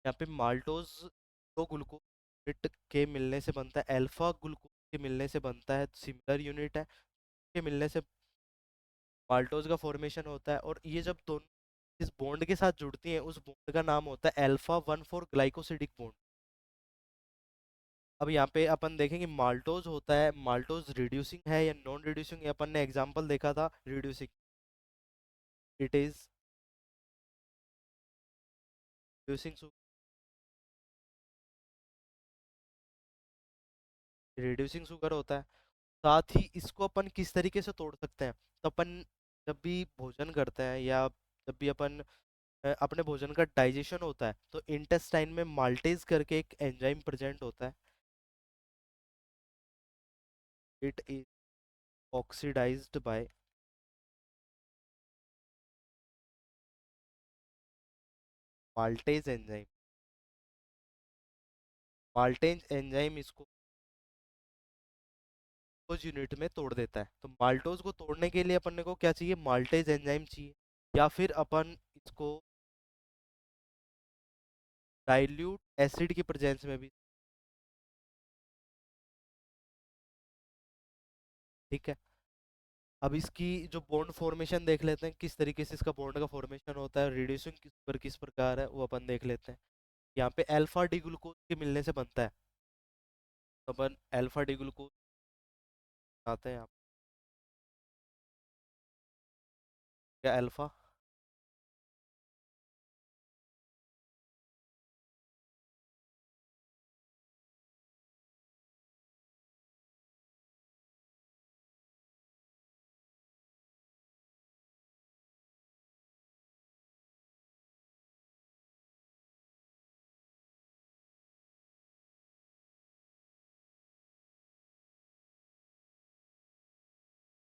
[SPEAKER 1] यहाँ पे माल्टोज दो ग्लूकोज के मिलने से बनता है, अल्फा ग्लूकोज के मिलने से बनता है, सिमिलर यूनिट है, के मिलने से माल्टोज का फॉर्मेशन होता है। और ये जब दोनों इस बॉन्ड के साथ जुड़ती हैं, उस बॉन्ड का नाम होता है alpha one four glycosidic bond. अब यहाँ पे अपन देखेंगे माल्टोज होता है, माल्टोज रिड्यूसिंग है या नॉन रिड्यूसिंग, अपन ने एग्जांपल देखा था reducing, it is reducing, reducing sugar होता है। साथ ही इसको अपन किस तरीके से तोड़ सकते हैं। तो अपन जब भी भोजन करते हैं या जब भी अपन अपने भोजन का डाइजेशन होता है तो इंटेस्टाइन में माल्टेज करके एक एंजाइम प्रेजेंट होता है। It is oxidised by maltase enzyme. Maltase enzyme इसको माल्टोज यूनिट में तोड़ देता है। तो माल्टोज को तोड़ने के लिए अपन को क्या चाहिए, माल्टेज एंजाइम चाहिए। या फिर अपन इसको डाइल्यूट एसिड की प्रेजेंस में भी, ठीक है। अब इसकी जो बॉन्ड फॉर्मेशन देख लेते हैं, किस तरीके से इसका बॉन्ड का फॉर्मेशन होता है, रिड्यूसिंग किस प्रकार है, वो अपन देख लेते हैं। यहाँ पे अल्फा डी ग्लूकोज के मिलने से बनता है। तो अपन अल्फा डी ग्लूकोज आते हैं यहाँ पे, अल्फा।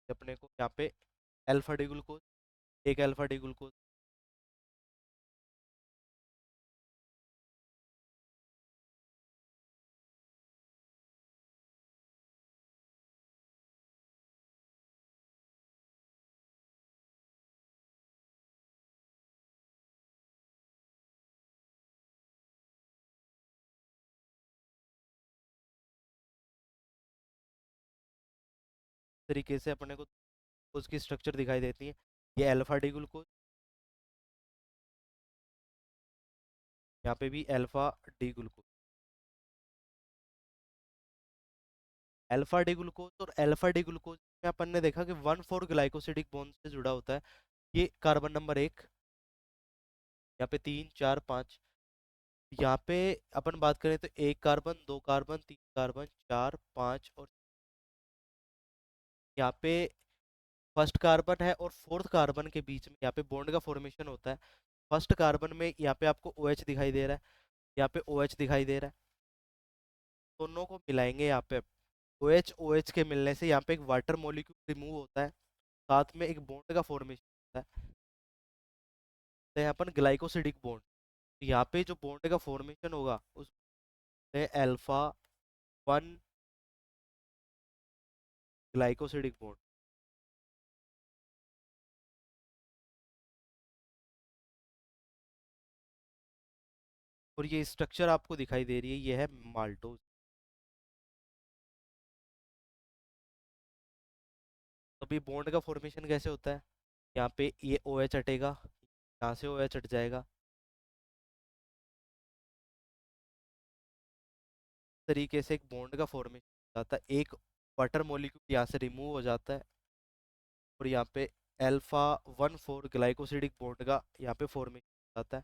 [SPEAKER 1] अपने को यहाँ पे अल्फा डी ग्लूकोज, एक अल्फा डी ग्लूकोज। तरीके से अपने को उसकी स्ट्रक्चर दिखाई देती है। ये अल्फा डी ग्लूकोज, यहाँ पे भी alpha D glucose. Alpha D glucose और अल्फा डी ग्लूकोज में अपन ने देखा कि 1,4 ग्लाइकोसिडिक बॉन्ड से जुड़ा होता है। ये कार्बन नंबर 1, यहाँ पे 3 4 5। यहाँ पे अपन बात करें तो 1 कार्बन, 2 कार्बन, 3 कार्बन, 4 5 और यहाँ पे फर्स्ट कार्बन है और फोर्थ कार्बन के बीच में यहाँ पे बॉन्ड का फॉर्मेशन होता है। फर्स्ट कार्बन में यहाँ पे आपको OH दिखाई दे रहा है, यहाँ पे OH दिखाई दे रहा है। दोनों को मिलाएंगे यहाँ पे, OH के मिलने से यहाँ पे एक वाटर मॉलिक्यूल रिमूव होता है, साथ में एक बॉन्ड का फॉर्मेशन होता है। तो यहाँ पर ग्लाइकोसिडिक बॉन्ड, यहाँ पे जो बॉन्ड का फॉर्मेशन होगा उसमें अल्फा 1 ग्लाइकोसिडिक बॉन्ड। और ये स्ट्रक्चर आपको दिखाई दे रही है, ये है माल्टोज। तो अभी बॉन्ड का फॉर्मेशन कैसे होता है, यहाँ पे ये OH हटेगा, यहाँ से OH हट जाएगा। तरीके से एक बॉन्ड का फॉर्मेशन हो जाता है, एक वाटर मॉलिक्यूल यहाँ से रिमूव हो जाता है और यहाँ पे अल्फा 1,4 ग्लाइकोसिडिक बॉन्ड का यहाँ पे फॉर्मेशन हो जाता है।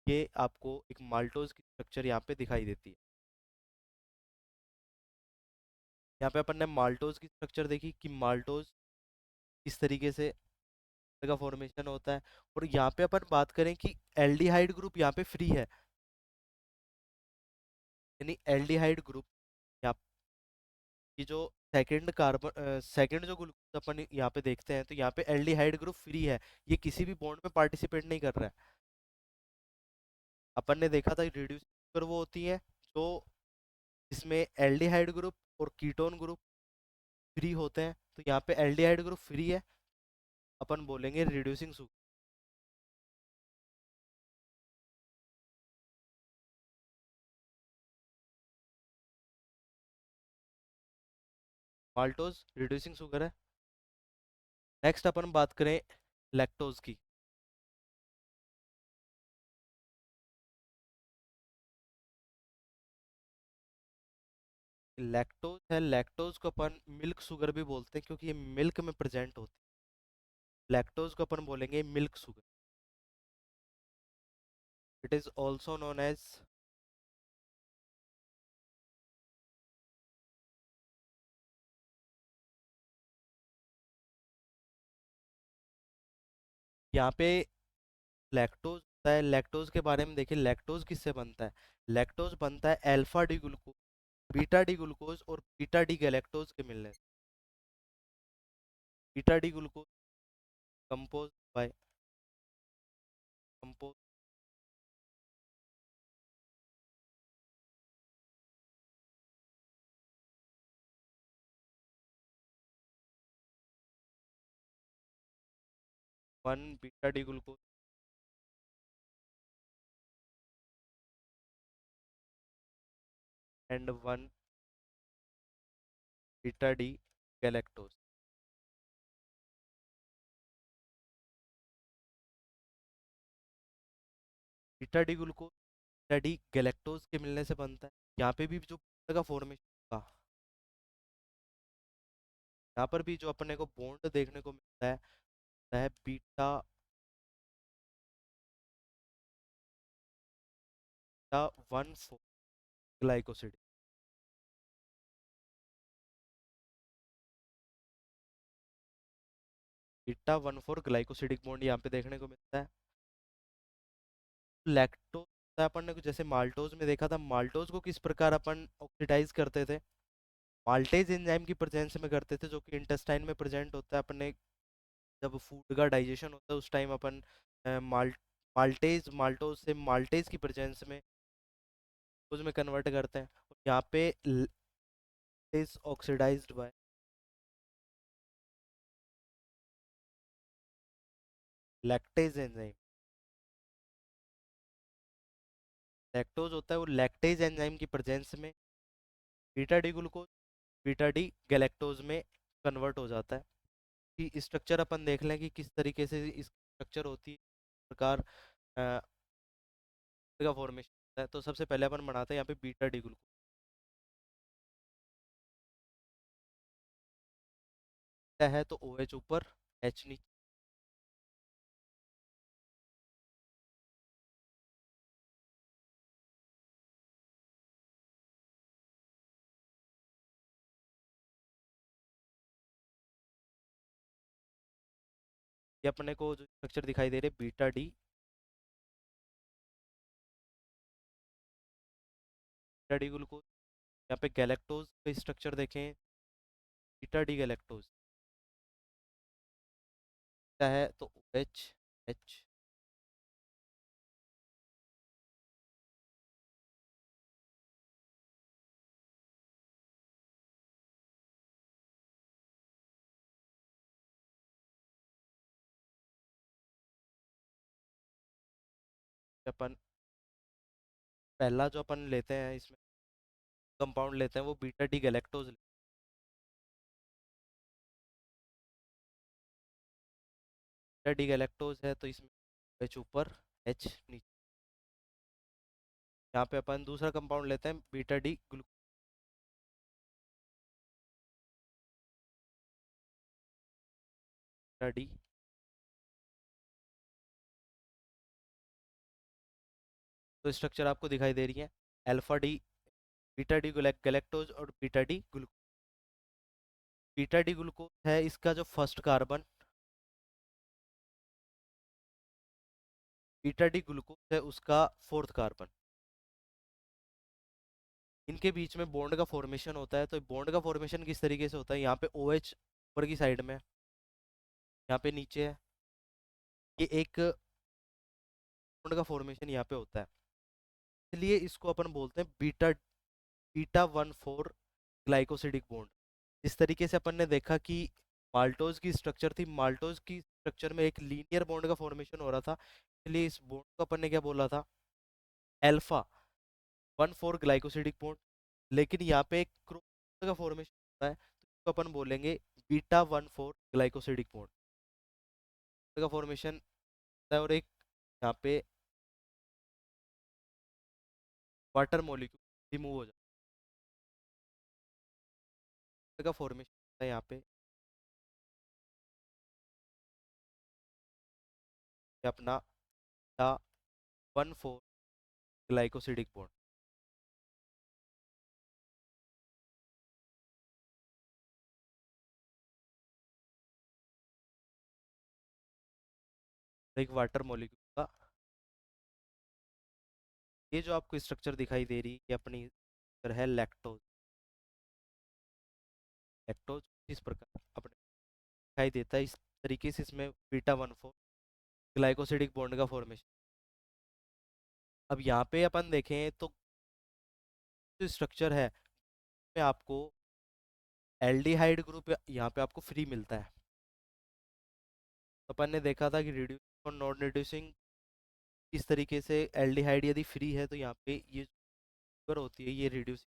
[SPEAKER 1] ये आपको एक माल्टोज की स्ट्रक्चर यहाँ पे दिखाई देती है। यहाँ पे अपन ने माल्टोज की स्ट्रक्चर देखी कि माल्टोज किस तरीके से का फॉर्मेशन होता है। और यहाँ पे अपन बात करें कि एल्डिहाइड ग्रुप यहाँ पे फ्री है, यानी एल्डिहाइड ग्रुप यहाँ की जो सेकंड जो ग्लूकोज अपन यहाँ पे देखते हैं, तो यहाँ पे एल्डिहाइड ग्रुप फ्री है, ये किसी भी बॉन्ड में पार्टिसिपेट नहीं कर रहा है। अपन ने देखा था रिड्यूस शुगर वो होती है जो इसमें एल्डिहाइड ग्रुप और कीटोन ग्रुप फ्री होते हैं, तो यहाँ पे एल्डिहाइड ग्रुप फ्री है, अपन बोलेंगे reducing sugar. Maltose reducing sugar है। नेक्स्ट अपन बात करें लैक्टोज की। लैक्टोज है, लैक्टोज को अपन मिल्क शुगर भी बोलते हैं क्योंकि ये मिल्क में प्रेजेंट होती है। लैक्टोज को अपन बोलेंगे milk sugar. It is also known as यहाँ पे लैक्टोज होता है, लैक्टोज के बारे में देखिए, लैक्टोज किससे बनता है? लैक्टोज बनता है alpha D glucose, beta D glucose और बीटा डी गैलेक्टोज के मिलने से। Beta D glucose compose bye compose 1 beta D glucose and 1 beta D galactose. Beta D glucose beta D galactose के मिलने से बनता है। यहाँ पे भी जो का फॉर्मेशन होगा, यहाँ पर भी जो अपने को बॉन्ड देखने को मिलता है, वह है बीटा 1 4 ग्लाइकोसिड। बीटा 1 4 ग्लाइकोसिडिक बॉन्ड यहाँ पे देखने को मिलता है। लैक्टोज अपन ने कुछ जैसे माल्टोज में देखा था, माल्टोज को किस प्रकार अपन ऑक्सीडाइज करते थे? माल्टेज एंजाइम की प्रेजेंस में करते थे, जो कि इंटेस्टाइन में प्रेजेंट होता है। अपने जब फूड का डाइजेशन होता है उस टाइम अपन माल्टोज से माल्टेज की प्रेजेंस में उसमें कन्वर्ट करते हैं। और यहाँ पे is oxidised by lactase enzyme. Lactose होता है वो लैक्टेज एंजाइम की प्रेजेंस में beta D glucose beta D galactose में कन्वर्ट हो जाता है। कि स्ट्रक्चर अपन देख लें कि किस तरीके से इस स्ट्रक्चर होती है, इस प्रकार का फॉर्मेशन होता है। तो सबसे पहले अपन बनाते हैं यहाँ पे बीटा डी ग्लूकोज है, तो ओ एच ऊपर एच नीचे। ये अपने को जो स्ट्रक्चर दिखाई दे रहे बीटा डी ग्लूकोज। यहाँ पे गैलेक्टोज का स्ट्रक्चर देखें, बीटा डी गैलेक्टोज क्या है, तो ओ एच एच। अपन पहला जो अपन लेते हैं इसमें कंपाउंड लेते हैं वो beta D galactose. Beta D galactose है तो इसमें एच ऊपर एच नीचे। यहाँ पे अपन दूसरा कंपाउंड लेते हैं बीटा डी ग्लूटा डी। तो स्ट्रक्चर आपको दिखाई दे रही है, alpha D beta D galactose और beta D glucose. Beta D glucose है इसका जो first carbon, beta D glucose है उसका फोर्थ कार्बन। इनके बीच में बॉन्ड का फॉर्मेशन होता है। तो बॉन्ड का फॉर्मेशन किस तरीके से होता है? यहाँ पे ओ एच ऊपर की साइड में, यहाँ पे नीचे है। ये एक बॉन्ड का फॉर्मेशन यहाँ पे होता है, इसलिए इसको अपन बोलते हैं बीटा 1 4 ग्लाइकोसिडिक बॉन्ड। इस तरीके से अपन ने देखा कि माल्टोज की स्ट्रक्चर थी, माल्टोज की स्ट्रक्चर में एक लीनियर बॉन्ड का फॉर्मेशन हो रहा था, इसलिए इस बॉन्ड को अपन ने क्या बोला था? Alpha 1 4 glycosidic bond. लेकिन यहाँ पे एक क्रोमोसोम का फॉर्मेशन होता है, तो इसको अपन बोलेंगे बीटा 1 4 ग्लाइकोसिडिक बॉन्ड का फॉर्मेशन होता है। और एक यहाँ पे वाटर मॉलिक्यूल रिमूव हो जाता है, का फॉर्मेशन होता है यहाँ पे ये अपना बीटा 1 4 ग्लाइकोसिडिक बॉन्ड। और एक वाटर मॉलिक्यूल का। ये जो आपको स्ट्रक्चर दिखाई दे रही है ये अपनी structure है लैक्टोज। लैक्टोज इस प्रकार अपने दिखाई देता है, इस तरीके से इसमें बीटा 1 4 ग्लाइकोसिडिक बॉन्ड का फॉर्मेशन। अब यहाँ पे अपन देखें तो जो स्ट्रक्चर है में आपको एल्डिहाइड ग्रुप यहाँ पे आपको फ्री मिलता है। तो अपन ने देखा था कि रिड्यूसिंग और नॉन रिड्यूसिंग इस तरीके से एल्डिहाइड यदि फ्री है तो यहाँ पे ये शुगर होती है ये रिड्यूसिंग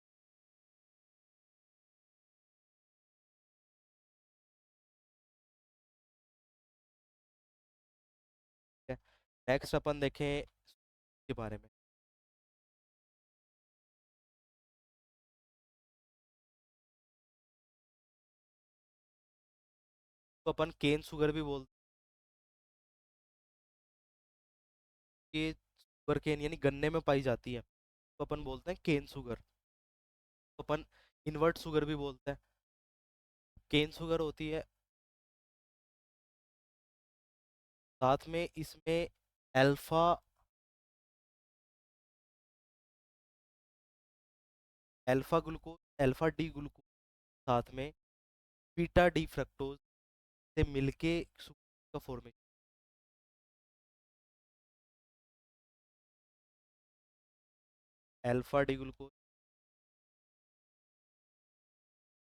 [SPEAKER 1] है। नेक्स्ट अपन देखें के बारे में। तो अपन केन शुगर भी बोलते हैं, ये शुगर केन यानी गन्ने में पाई जाती है तो अपन बोलते हैं केन शुगर। तो अपन इन्वर्ट शुगर भी बोलते हैं। केन शुगर होती है, साथ में इसमें alpha alpha glucose alpha D glucose साथ में बीटा डी फ्रक्टोज से मिलके शुगर का formation. Alpha D glucose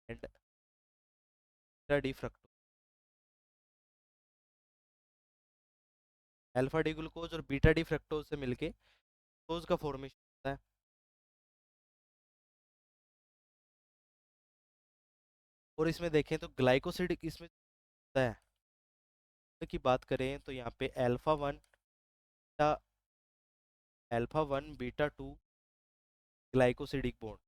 [SPEAKER 1] and beta D fructose. Alpha D glucose और बीटा डी फ्रक्टोज से मिलके ग्लूकोज का फॉर्मेशन होता है। और इसमें देखें तो ग्लाइकोसिड इसमें होता है। की बात करें तो यहाँ पे alpha 1 beta 2 glycosidic bond.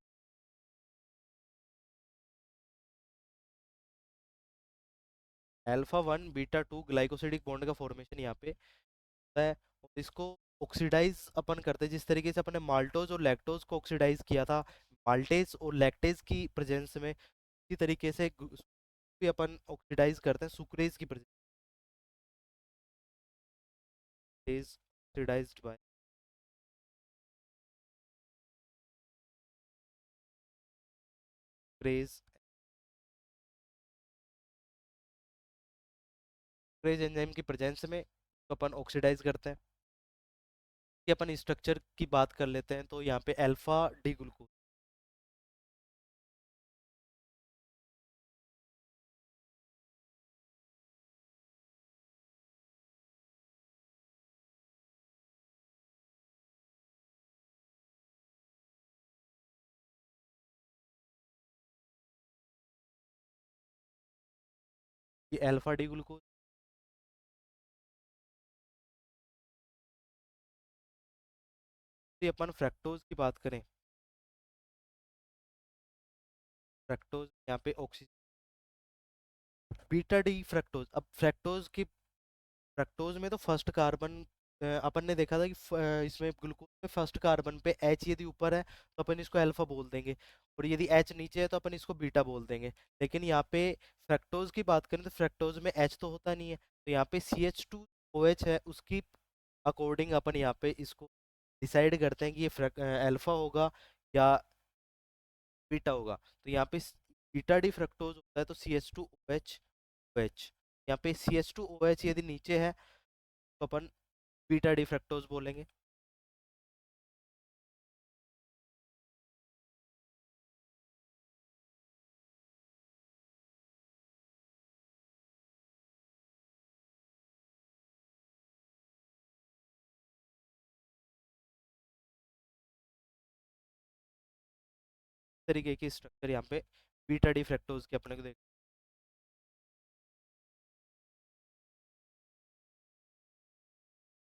[SPEAKER 1] Alpha 1 beta 2 glycosidic bond का फॉर्मेशन यहाँ पे होता है। और इसको ऑक्सीडाइज अपन करते हैं जिस तरीके से अपने माल्टोज और लैक्टोज को ऑक्सीडाइज किया था माल्टेज और लैक्टेज की प्रेजेंस में, इसी तरीके से भी अपन ऑक्सीडाइज करते हैं सुक्रेज की presence oxidised by sucrase. Sucrase enzyme की प्रेजेंस में तो अपन ऑक्सीडाइज करते हैं। कि अपन स्ट्रक्चर की बात कर लेते हैं तो यहाँ पे अल्फा डी ग्लूकोज ये अल्फा डी ग्लूकोज। यदि अपन फ्रक्टोज की बात करें, फ्रक्टोज यहाँ पे ऑक्सीजन बीटा डी फ्रक्टोज। अब फ्रक्टोज की फ्रक्टोज में तो फर्स्ट कार्बन अपन ने देखा था कि इसमें ग्लूकोज में फर्स्ट कार्बन पे एच यदि ऊपर है तो अपन इसको अल्फा बोल देंगे, और यदि एच नीचे है तो अपन इसको बीटा बोल देंगे। लेकिन यहाँ पे फ्रक्टोज की बात करें तो फ्रक्टोज में एच तो होता नहीं है, तो यहाँ पे CH2OH है, उसकी अकॉर्डिंग अपन यहाँ पे इसको डिसाइड करते हैं कि ये अल्फा होगा या बीटा होगा। तो यहाँ पे बीटा डी फ्रक्टोज होता है तो CH2OH। यहाँ पे CH2OH यदि नीचे है तो अपन बीटा डी फ्रक्टोज बोलेंगे। इस तरीके की स्ट्रक्चर यहाँ पे बीटा डी फ्रक्टोज के अपने को देख।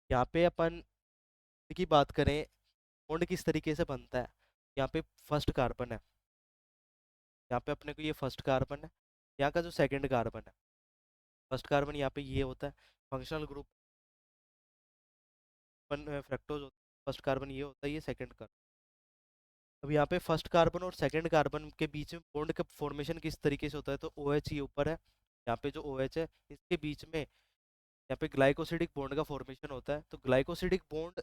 [SPEAKER 1] यहाँ पे अपन की बात करें बॉन्ड किस तरीके से बनता है। यहाँ पे फर्स्ट कार्बन है, यहाँ पे अपने को ये फर्स्ट कार्बन है, यहाँ का जो सेकंड कार्बन है, फर्स्ट कार्बन यहाँ पे ये होता है फंक्शनल ग्रुप। अपन फ्रक्टोज होता है, फर्स्ट कार्बन ये होता है, ये सेकंड कार्बन। अब यहाँ पे फर्स्ट कार्बन और सेकंड कार्बन के बीच में बॉन्ड का फॉर्मेशन किस तरीके से होता है, तो OH ये ऊपर है, यहाँ पे जो OH है इसके बीच में यहाँ पे ग्लाइकोसिडिक बॉन्ड का फॉर्मेशन होता है, तो ग्लाइकोसिडिक बॉन्ड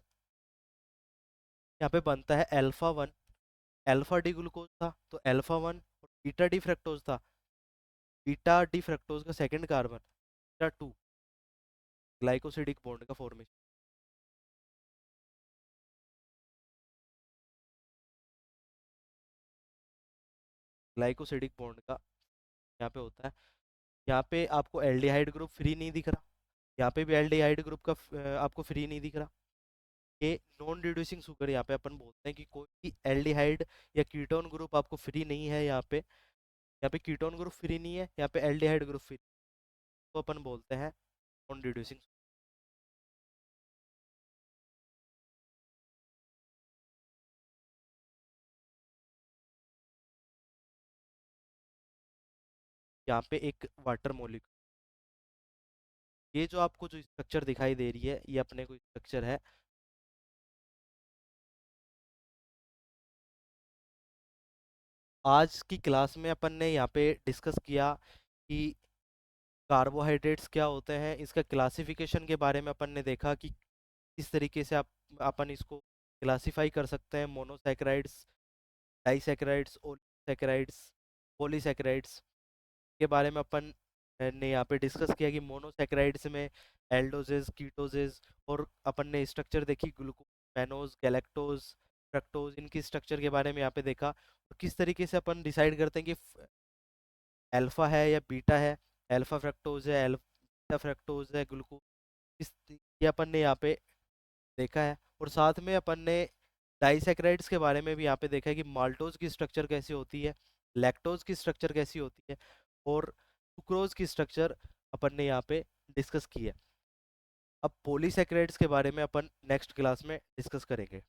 [SPEAKER 1] यहाँ पे बनता है alpha one. Alpha D glucose था तो अल्फा वन, और बीटा डी फ्रक्टोज था, बीटा डी फ्रक्टोज का second carbon, beta two, glycosidic bond का फॉर्मेशन। ग्लाइकोसिडिक बॉन्ड का यहाँ पे होता है। यहाँ पे आपको एल्डिहाइड ग्रुप फ्री नहीं दिख रहा, यहाँ पे भी एल्डिहाइड ग्रुप का आपको फ्री नहीं दिख रहा। ये नॉन रिड्यूसिंग शुगर, यहाँ पे अपन बोलते हैं कि कोई भी एल्डिहाइड या कीटोन ग्रुप आपको फ्री नहीं है। यहाँ पे कीटोन ग्रुप फ्री नहीं है, यहाँ पे एल्डिहाइड ग्रुप फ्री, तो अपन बोलते हैं नॉन रिड्यूसिंग। यहाँ पे एक वाटर मॉलिक्यूल, ये जो आपको जो स्ट्रक्चर दिखाई दे रही है, ये अपने को स्ट्रक्चर है। आज की क्लास में अपन ने यहाँ पे डिस्कस किया कि कार्बोहाइड्रेट्स क्या होते हैं, इसका क्लासिफिकेशन के बारे में अपन ने देखा कि किस तरीके से आप अपन इसको क्लासिफाई कर सकते हैं, मोनोसैकेराइड्स, डाइसैकेराइड्स, ओलिगोसैकेराइड्स, पॉलीसैकेराइड्स के बारे में अपन ने यहाँ पे डिस्कस किया कि मोनोसैकेराइड्स में एल्डोजेज, कीटोजेज, और अपन ने स्ट्रक्चर देखी ग्लूकोज, मैनोज, गैलेक्टोज, फ्रक्टोज, इनकी स्ट्रक्चर के बारे में यहाँ पे देखा, और किस तरीके से अपन डिसाइड करते हैं कि अल्फा है या बीटा है, अल्फा फ्रक्टोज है, अल्फा फ्रक्टोज है, ग्लूकोज, इस ये अपन ने यहाँ पे देखा है। और साथ में अपन ने डाइसैकेराइड्स के बारे में भी यहाँ पे देखा है कि माल्टोज की स्ट्रक्चर कैसी होती है, लैक्टोज की स्ट्रक्चर कैसी होती है, और सुक्रोज की स्ट्रक्चर अपन ने यहाँ पे डिस्कस की है। अब पॉलीसैकेराइड्स के बारे में अपन नेक्स्ट क्लास में डिस्कस करेंगे।